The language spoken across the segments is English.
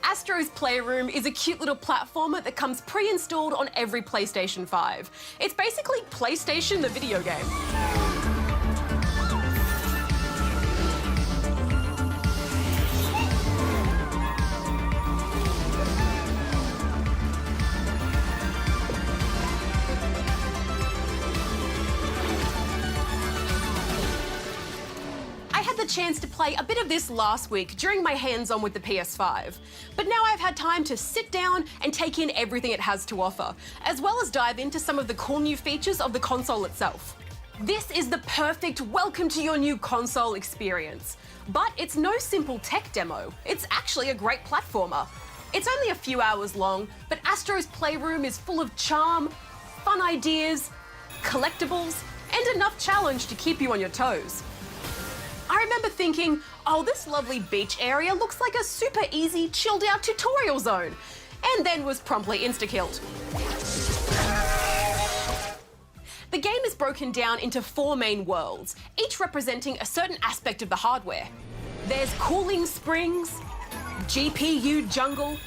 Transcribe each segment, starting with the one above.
Astro's Playroom is a cute little platformer that comes pre-installed on every PlayStation 5. It's basically PlayStation the video game. Chance to play a bit of this last week during my hands-on with the PS5. But now I've had time to sit down and take in everything it has to offer, as well as dive into some of the cool new features of the console itself. This is the perfect welcome to your new console experience. But it's no simple tech demo, it's actually a great platformer. It's only a few hours long, but Astro's Playroom is full of charm, fun ideas, collectibles, and enough challenge to keep you on your toes. I remember thinking, oh, this lovely beach area looks like a super easy, chilled out tutorial zone, and then was promptly insta-killed. The game is broken down into 4 main worlds, each representing a certain aspect of the hardware. There's cooling springs, GPU jungle,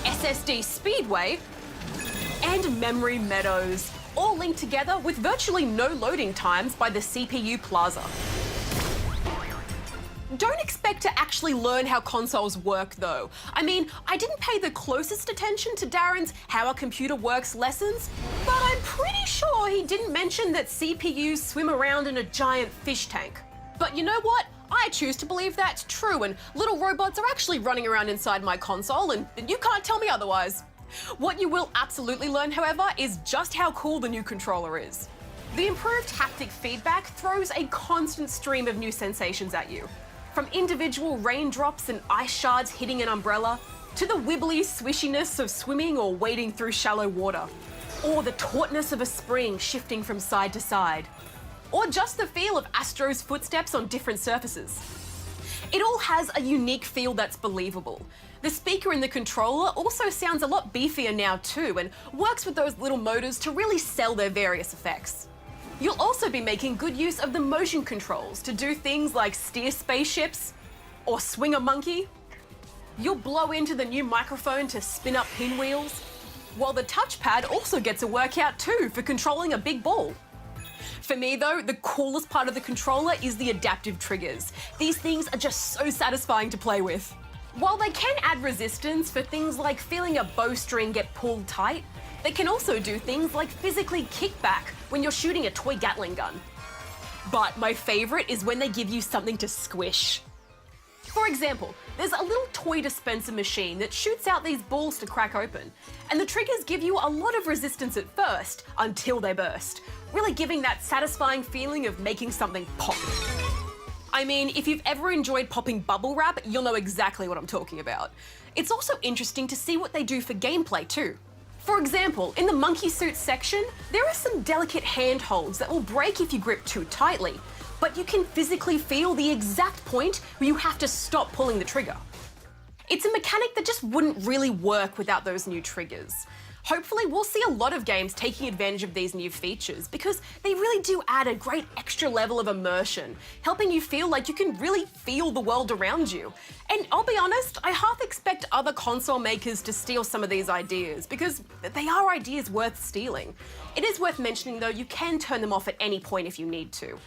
SSD speedway, and memory meadows, all linked together with virtually no loading times by the CPU plaza. Don't expect to actually learn how consoles work though. I mean, I didn't pay the closest attention to Darren's How a Computer Works lessons, but I'm pretty sure he didn't mention that CPUs swim around in a giant fish tank. But you know what? I choose to believe that's true, and little robots are actually running around inside my console, and you can't tell me otherwise. What you will absolutely learn, however, is just how cool the new controller is. The improved haptic feedback throws a constant stream of new sensations at you. From individual raindrops and ice shards hitting an umbrella, to the wibbly swishiness of swimming or wading through shallow water, or the tautness of a spring shifting from side to side, or just the feel of Astro's footsteps on different surfaces. It all has a unique feel that's believable. The speaker in the controller also sounds a lot beefier now too, and works with those little motors to really sell their various effects. You'll also be making good use of the motion controls to do things like steer spaceships or swing a monkey. You'll blow into the new microphone to spin up pinwheels, while the touchpad also gets a workout too for controlling a big ball. For me though, the coolest part of the controller is the adaptive triggers. These things are just so satisfying to play with. While they can add resistance for things like feeling a bowstring get pulled tight, they can also do things like physically kick back when you're shooting a toy Gatling gun. But my favourite is when they give you something to squish. For example, there's a little toy dispenser machine that shoots out these balls to crack open, and the triggers give you a lot of resistance at first, until they burst, really giving that satisfying feeling of making something pop. I mean, if you've ever enjoyed popping bubble wrap, you'll know exactly what I'm talking about. It's also interesting to see what they do for gameplay too. For example, in the monkey suit section, there are some delicate handholds that will break if you grip too tightly, but you can physically feel the exact point where you have to stop pulling the trigger. It's a mechanic that just wouldn't really work without those new triggers. Hopefully we'll see a lot of games taking advantage of these new features because they really do add a great extra level of immersion, helping you feel like you can really feel the world around you. And I'll be honest, I half expect other console makers to steal some of these ideas because they are ideas worth stealing. It is worth mentioning though, you can turn them off at any point if you need to.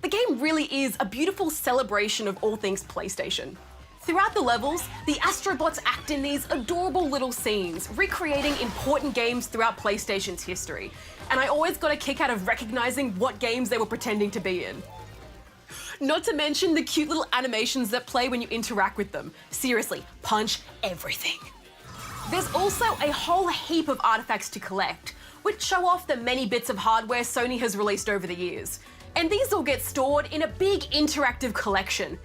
The game really is a beautiful celebration of all things PlayStation. Throughout the levels, the Astrobots act in these adorable little scenes, recreating important games throughout PlayStation's history. And I always got a kick out of recognizing what games they were pretending to be in. Not to mention the cute little animations that play when you interact with them. Seriously, punch everything. There's also a whole heap of artifacts to collect, which show off the many bits of hardware Sony has released over the years. And these all get stored in a big interactive collection.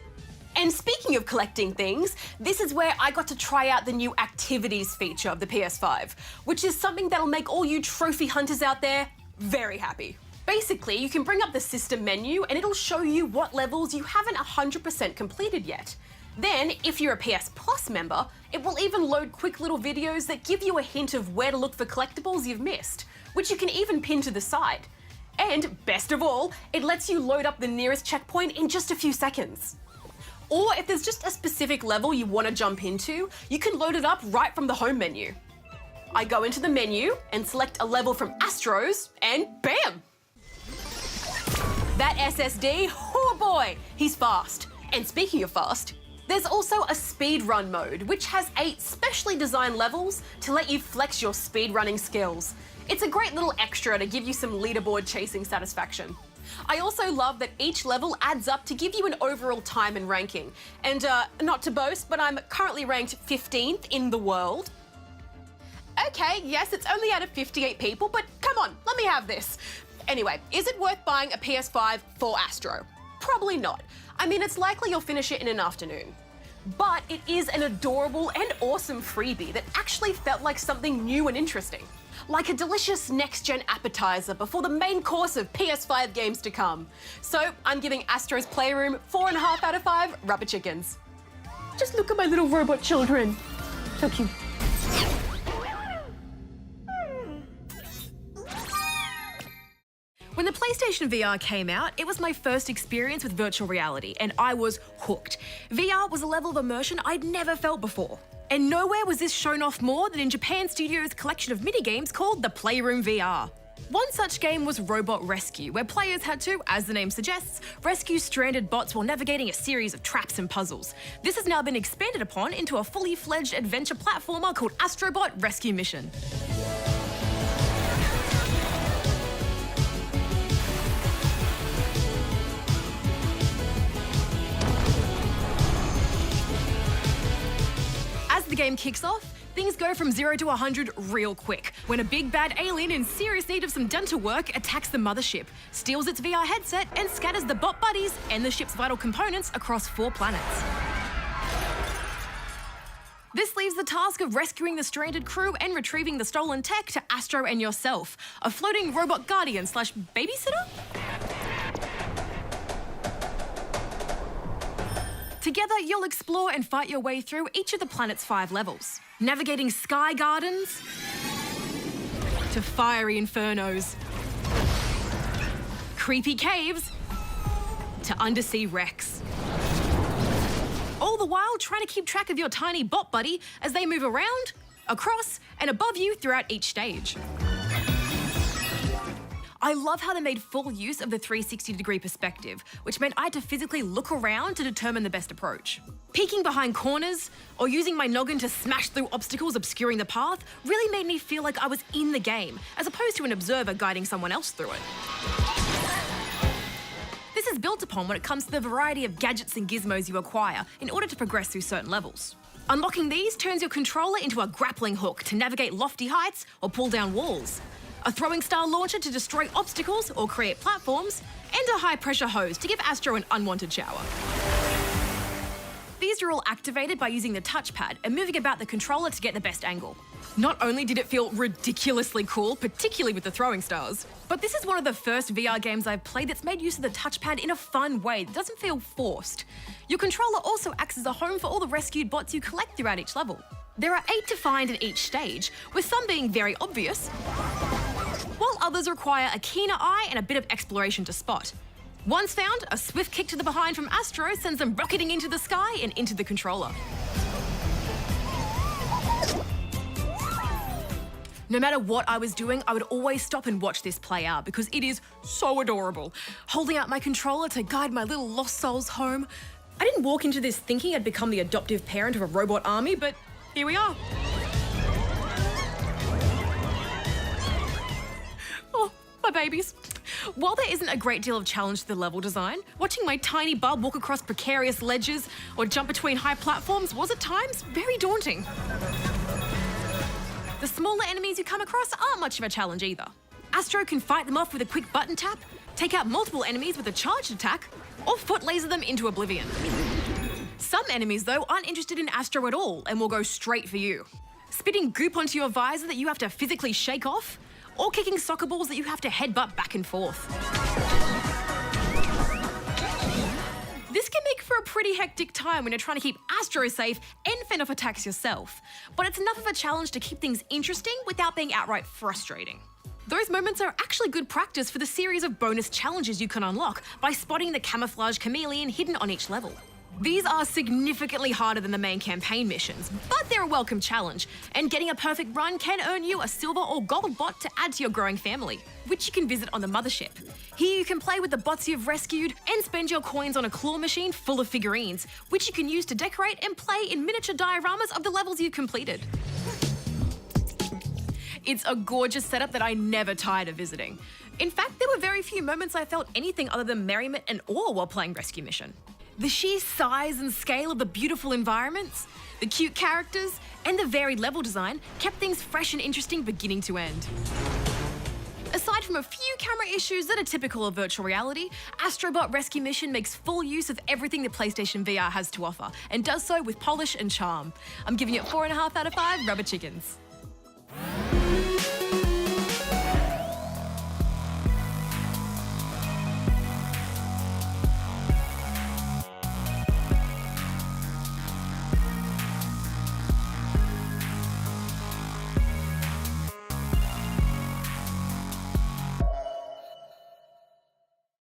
And speaking of collecting things, this is where I got to try out the new Activities feature of the PS5, which is something that'll make all you trophy hunters out there very happy. Basically, you can bring up the system menu and it'll show you what levels you haven't 100% completed yet. Then, if you're a PS Plus member, it will even load quick little videos that give you a hint of where to look for collectibles you've missed, which you can even pin to the side. And best of all, it lets you load up the nearest checkpoint in just a few seconds. Or if there's just a specific level you want to jump into, you can load it up right from the home menu. I go into the menu and select a level from Astro's, and bam! That SSD, oh boy, he's fast. And speaking of fast, there's also a speedrun mode, which has 8 specially designed levels to let you flex your speedrunning skills. It's a great little extra to give you some leaderboard chasing satisfaction. I also love that each level adds up to give you an overall time and ranking. And not to boast, but I'm currently ranked 15th in the world. Okay, yes, it's only out of 58 people, but come on, let me have this. Anyway, is it worth buying a PS5 for Astro? Probably not. I mean, it's likely you'll finish it in an afternoon. But it is an adorable and awesome freebie that actually felt like something new and interesting. Like a delicious next-gen appetizer before the main course of PS5 games to come. So I'm giving Astro's Playroom 4.5 out of 5 rubber chickens. Just look at my little robot children. So cute. When the PlayStation VR came out, it was my first experience with virtual reality, and I was hooked. VR was a level of immersion I'd never felt before. And nowhere was this shown off more than in Japan Studios' collection of minigames called the Playroom VR. One such game was Robot Rescue, where players had to, as the name suggests, rescue stranded bots while navigating a series of traps and puzzles. This has now been expanded upon into a fully fledged adventure platformer called Astrobot Rescue Mission. As the game kicks off, things go from 0 to 100 real quick when a big bad alien in serious need of some dental work attacks the mothership, steals its VR headset, and scatters the bot buddies and the ship's vital components across 4 planets. This leaves the task of rescuing the stranded crew and retrieving the stolen tech to Astro and yourself, a floating robot guardian / babysitter? Together, you'll explore and fight your way through each of the planet's 5 levels, navigating sky gardens to fiery infernos, creepy caves to undersea wrecks. All the while trying to keep track of your tiny bot buddy as they move around, across, and above you throughout each stage. I love how they made full use of the 360-degree perspective, which meant I had to physically look around to determine the best approach. Peeking behind corners or using my noggin to smash through obstacles obscuring the path really made me feel like I was in the game, as opposed to an observer guiding someone else through it. This is built upon when it comes to the variety of gadgets and gizmos you acquire in order to progress through certain levels. Unlocking these turns your controller into a grappling hook to navigate lofty heights or pull down walls, a throwing star launcher to destroy obstacles or create platforms, and a high-pressure hose to give Astro an unwanted shower. These are all activated by using the touchpad and moving about the controller to get the best angle. Not only did it feel ridiculously cool, particularly with the throwing stars, but this is one of the first VR games I've played that's made use of the touchpad in a fun way that doesn't feel forced. Your controller also acts as a home for all the rescued bots you collect throughout each level. There are 8 to find in each stage, with some being very obvious, while others require a keener eye and a bit of exploration to spot. Once found, a swift kick to the behind from Astro sends them rocketing into the sky and into the controller. No matter what I was doing, I would always stop and watch this play out because it is so adorable. Holding out my controller to guide my little lost souls home. I didn't walk into this thinking I'd become the adoptive parent of a robot army, but here we are. Oh, my babies. While there isn't a great deal of challenge to the level design, watching my tiny bub walk across precarious ledges or jump between high platforms was at times very daunting. The smaller enemies you come across aren't much of a challenge either. Astro can fight them off with a quick button tap, take out multiple enemies with a charged attack, or foot laser them into oblivion. Some enemies, though, aren't interested in Astro at all and will go straight for you. Spitting goop onto your visor that you have to physically shake off, or kicking soccer balls that you have to headbutt back and forth. This can make for a pretty hectic time when you're trying to keep Astro safe and fend off attacks yourself, but it's enough of a challenge to keep things interesting without being outright frustrating. Those moments are actually good practice for the series of bonus challenges you can unlock by spotting the camouflage chameleon hidden on each level. These are significantly harder than the main campaign missions, but they're a welcome challenge, and getting a perfect run can earn you a silver or gold bot to add to your growing family, which you can visit on the mothership. Here you can play with the bots you've rescued and spend your coins on a claw machine full of figurines, which you can use to decorate and play in miniature dioramas of the levels you've completed. It's a gorgeous setup that I never tired of visiting. In fact, there were very few moments I felt anything other than merriment and awe while playing Rescue Mission. The sheer size and scale of the beautiful environments, the cute characters, and the varied level design kept things fresh and interesting beginning to end. Aside from a few camera issues that are typical of virtual reality, Astrobot Rescue Mission makes full use of everything the PlayStation VR has to offer, and does so with polish and charm. I'm giving it 4.5 out of 5 rubber chickens.